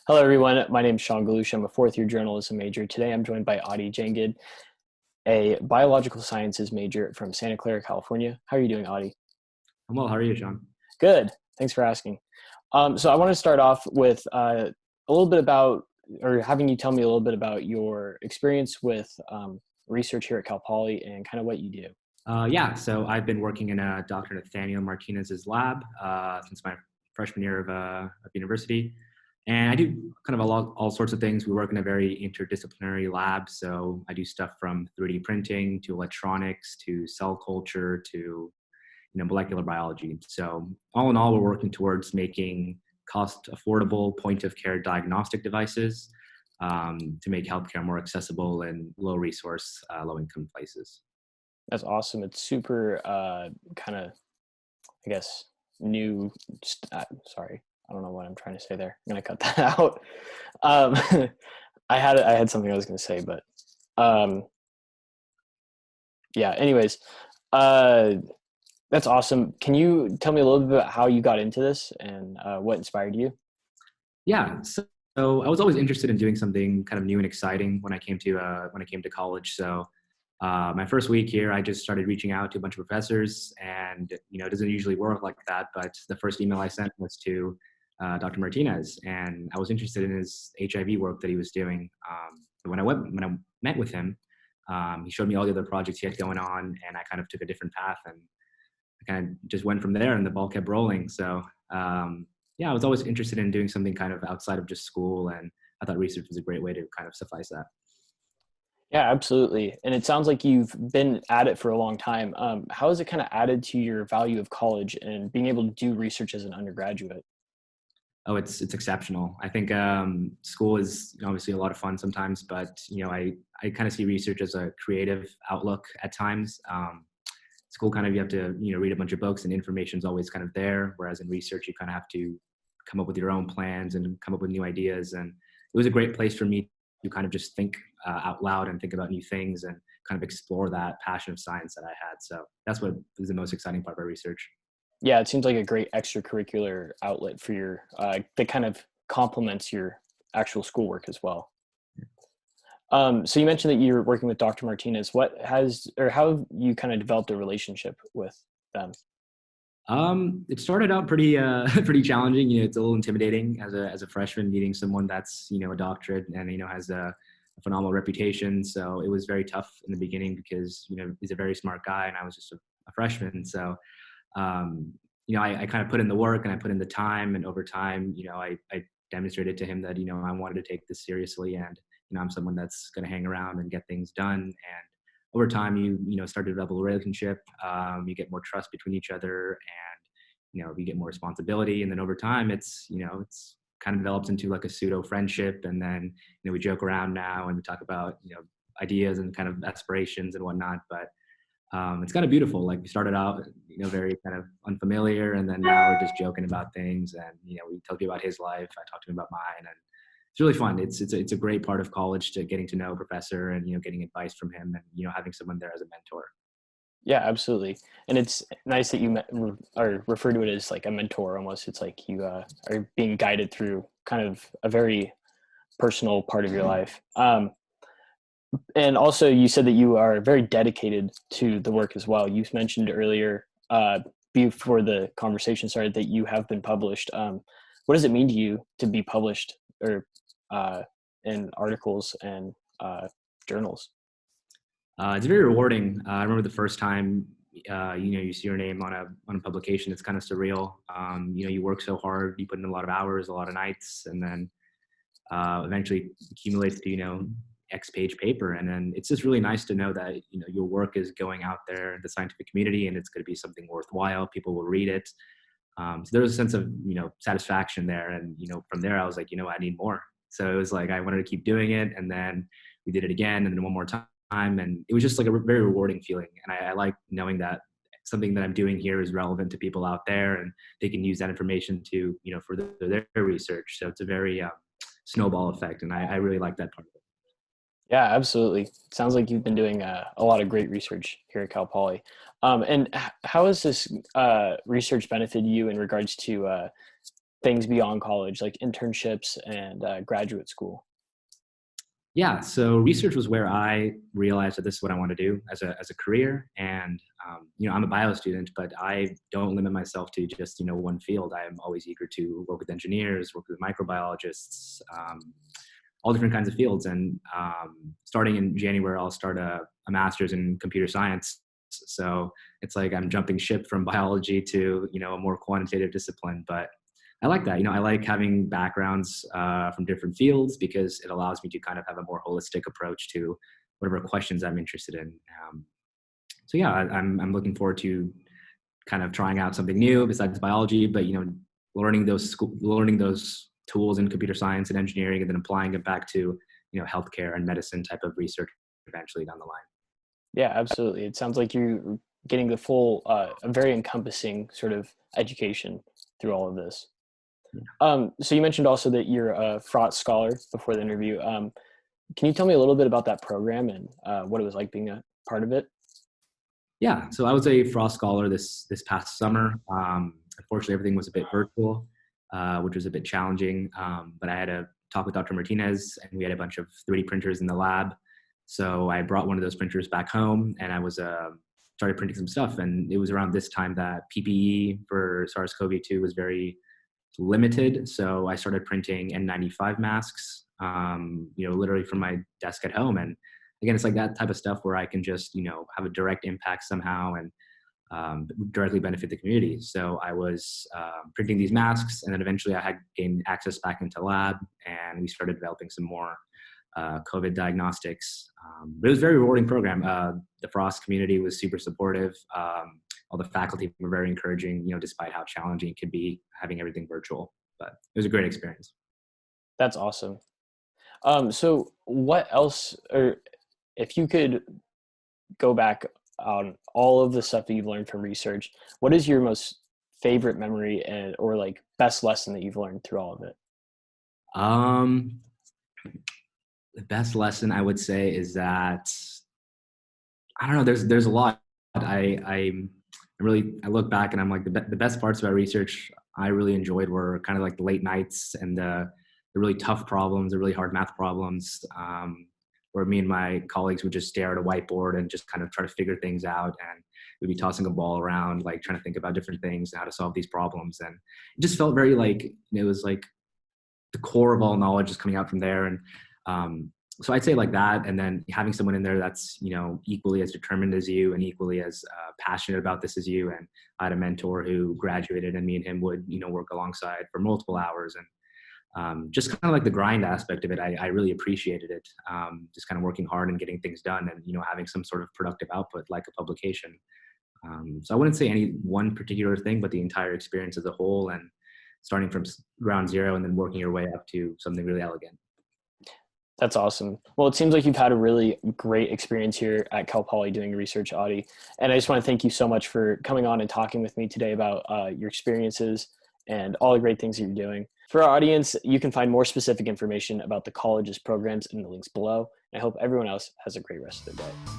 Hello, everyone. My name is Sean Galush. I'm a fourth-year journalism major. Today, I'm joined by Adi Jangid, a biological sciences major from Santa Clara, California. How are you doing, Adi? I'm well. How are you, Sean? Good. Thanks for asking. So I want to start off with a little bit about, or having you tell me a little bit about your experience with research here at Cal Poly and kind of what you do. Yeah, so I've been working in Dr. Nathaniel Martinez's lab since my freshman year of university. And I do kind of all sorts of things. We work in a very interdisciplinary lab. So I do stuff from 3D printing to electronics to cell culture to molecular biology. So all in all, we're working towards making cost affordable point of care diagnostic devices to make healthcare more accessible in low resource, low income places. That's awesome. It's super kind of, I guess, new. Sorry, I don't know what I'm trying to say there. I'm gonna cut that out. Um, I had something I was gonna say, but um, yeah. Anyways, uh, that's awesome. Can you tell me a little bit about how you got into this and what inspired you? Yeah, so I was always interested in doing something kind of new and exciting when I came to college. So my first week here, I just started reaching out to a bunch of professors, and it doesn't usually work like that. But the first email I sent was to Dr. Martinez, and I was interested in his HIV work that he was doing. When I met with him, he showed me all the other projects he had going on, and I kind of took a different path, and I kind of just went from there, and the ball kept rolling. So yeah, I was always interested in doing something kind of outside of just school, and I thought research was a great way to kind of suffice that. Yeah, absolutely. And it sounds like you've been at it for a long time. How has it kind of added to your value of college and being able to do research as an undergraduate? Oh, it's exceptional. I think school is obviously a lot of fun sometimes, but I kind of see research as a creative outlook at times. School kind of you have to read a bunch of books and information's always kind of there, whereas in research you kind of have to come up with your own plans and come up with new ideas. And it was a great place for me to kind of just think out loud and think about new things and kind of explore that passion of science that I had. So that's what was the most exciting part of our research. Yeah, it seems like a great extracurricular outlet for your that kind of complements your actual schoolwork as well. So you mentioned that you're working with Dr. Martinez. What has or how have you kind of developed a relationship with them? It started out pretty pretty challenging. It's a little intimidating as a freshman meeting someone that's a doctorate and has a phenomenal reputation. So it was very tough in the beginning because he's a very smart guy and I was just a freshman. So I kind of put in the work and I put in the time, and over time, I demonstrated to him that I wanted to take this seriously, and I'm someone that's going to hang around and get things done. And over time, you start to develop a relationship. You get more trust between each other, and you get more responsibility. And then over time, it's kind of develops into like a pseudo friendship. And then we joke around now and we talk about ideas and kind of aspirations and whatnot. But it's kind of beautiful. Like we started out, very kind of unfamiliar, and then now we're just joking about things, and we tell you about his life. I talk to him about mine, and it's really fun. It's a great part of college to getting to know a professor and getting advice from him, and having someone there as a mentor. Yeah, absolutely. And it's nice that you or refer to it as like a mentor almost. It's like you are being guided through kind of a very personal part of your life. And also, you said that you are very dedicated to the work as well. You mentioned earlier, before the conversation started, that you have been published. What does it mean to you to be published or in articles and journals? It's very rewarding. I remember the first time you see your name on a publication. It's kind of surreal. You work so hard, you put in a lot of hours, a lot of nights, and then eventually accumulates to X page paper. And then it's just really nice to know that your work is going out there in the scientific community, and it's going to be something worthwhile. People will read it. So there was a sense of satisfaction there, and from there I was like, I need more. So it was like I wanted to keep doing it, and then we did it again, and then one more time, and it was just like a very rewarding feeling. And I like knowing that something that I'm doing here is relevant to people out there, and they can use that information to for their research. So it's a very snowball effect, and I really like that part of it. Yeah, absolutely. Sounds like you've been doing a lot of great research here at Cal Poly. And how has this research benefited you in regards to things beyond college, like internships and graduate school? Yeah, so research was where I realized that this is what I want to do as a career. And I'm a bio student, but I don't limit myself to just one field. I am always eager to work with engineers, work with microbiologists, all different kinds of fields. And starting in January, I'll start a master's in computer science. So it's like I'm jumping ship from biology to a more quantitative discipline, but I like that. I like having backgrounds from different fields because it allows me to kind of have a more holistic approach to whatever questions I'm interested in. So yeah, I'm looking forward to kind of trying out something new besides biology, but learning those tools in computer science and engineering, and then applying it back to healthcare and medicine type of research eventually down the line. Yeah, absolutely. It sounds like you're getting the full, a very encompassing sort of education through all of this. So you mentioned also that you're a Fraught Scholar before the interview. Can you tell me a little bit about that program and what it was like being a part of it? Yeah, so I was a Frost Scholar this past summer. Unfortunately, everything was a bit virtual, which was a bit challenging. But I had a talk with Dr. Martinez, and we had a bunch of 3D printers in the lab. So I brought one of those printers back home, and I was started printing some stuff. And it was around this time that PPE for SARS-CoV-2 was very limited. So I started printing N95 masks, literally from my desk at home. And again, it's like that type of stuff where I can just, have a direct impact somehow and directly benefit the community. So I was printing these masks, and then eventually I had gained access back into lab, and we started developing some more COVID diagnostics. But it was a very rewarding program. The Frost community was super supportive. All the faculty were very encouraging, despite how challenging it could be having everything virtual. But it was a great experience. That's awesome. So what else, or if you could go back on all of the stuff that you've learned from research, what is your most favorite memory or like best lesson that you've learned through all of it? The best lesson I would say is that, I don't know, there's a lot. I look back and I'm like, the best parts about research I really enjoyed were kind of like the late nights and the really tough problems, the really hard math problems, where me and my colleagues would just stare at a whiteboard and just kind of try to figure things out. And we'd be tossing a ball around, like trying to think about different things and how to solve these problems. And it just felt very like, it was like the core of all knowledge is coming out from there. And so I'd say like that. And then having someone in there that's, equally as determined as you and equally as passionate about this as you. And I had a mentor who graduated, and me and him would, work alongside for multiple hours. And just kind of like the grind aspect of it, I really appreciated it. Just kind of working hard and getting things done, and having some sort of productive output like a publication. So I wouldn't say any one particular thing, but the entire experience as a whole, and starting from ground zero and then working your way up to something really elegant. That's awesome. Well, it seems like you've had a really great experience here at Cal Poly doing research, Audie. And I just want to thank you so much for coming on and talking with me today about your experiences and all the great things that you're doing. For our audience, you can find more specific information about the college's programs in the links below. I hope everyone else has a great rest of their day.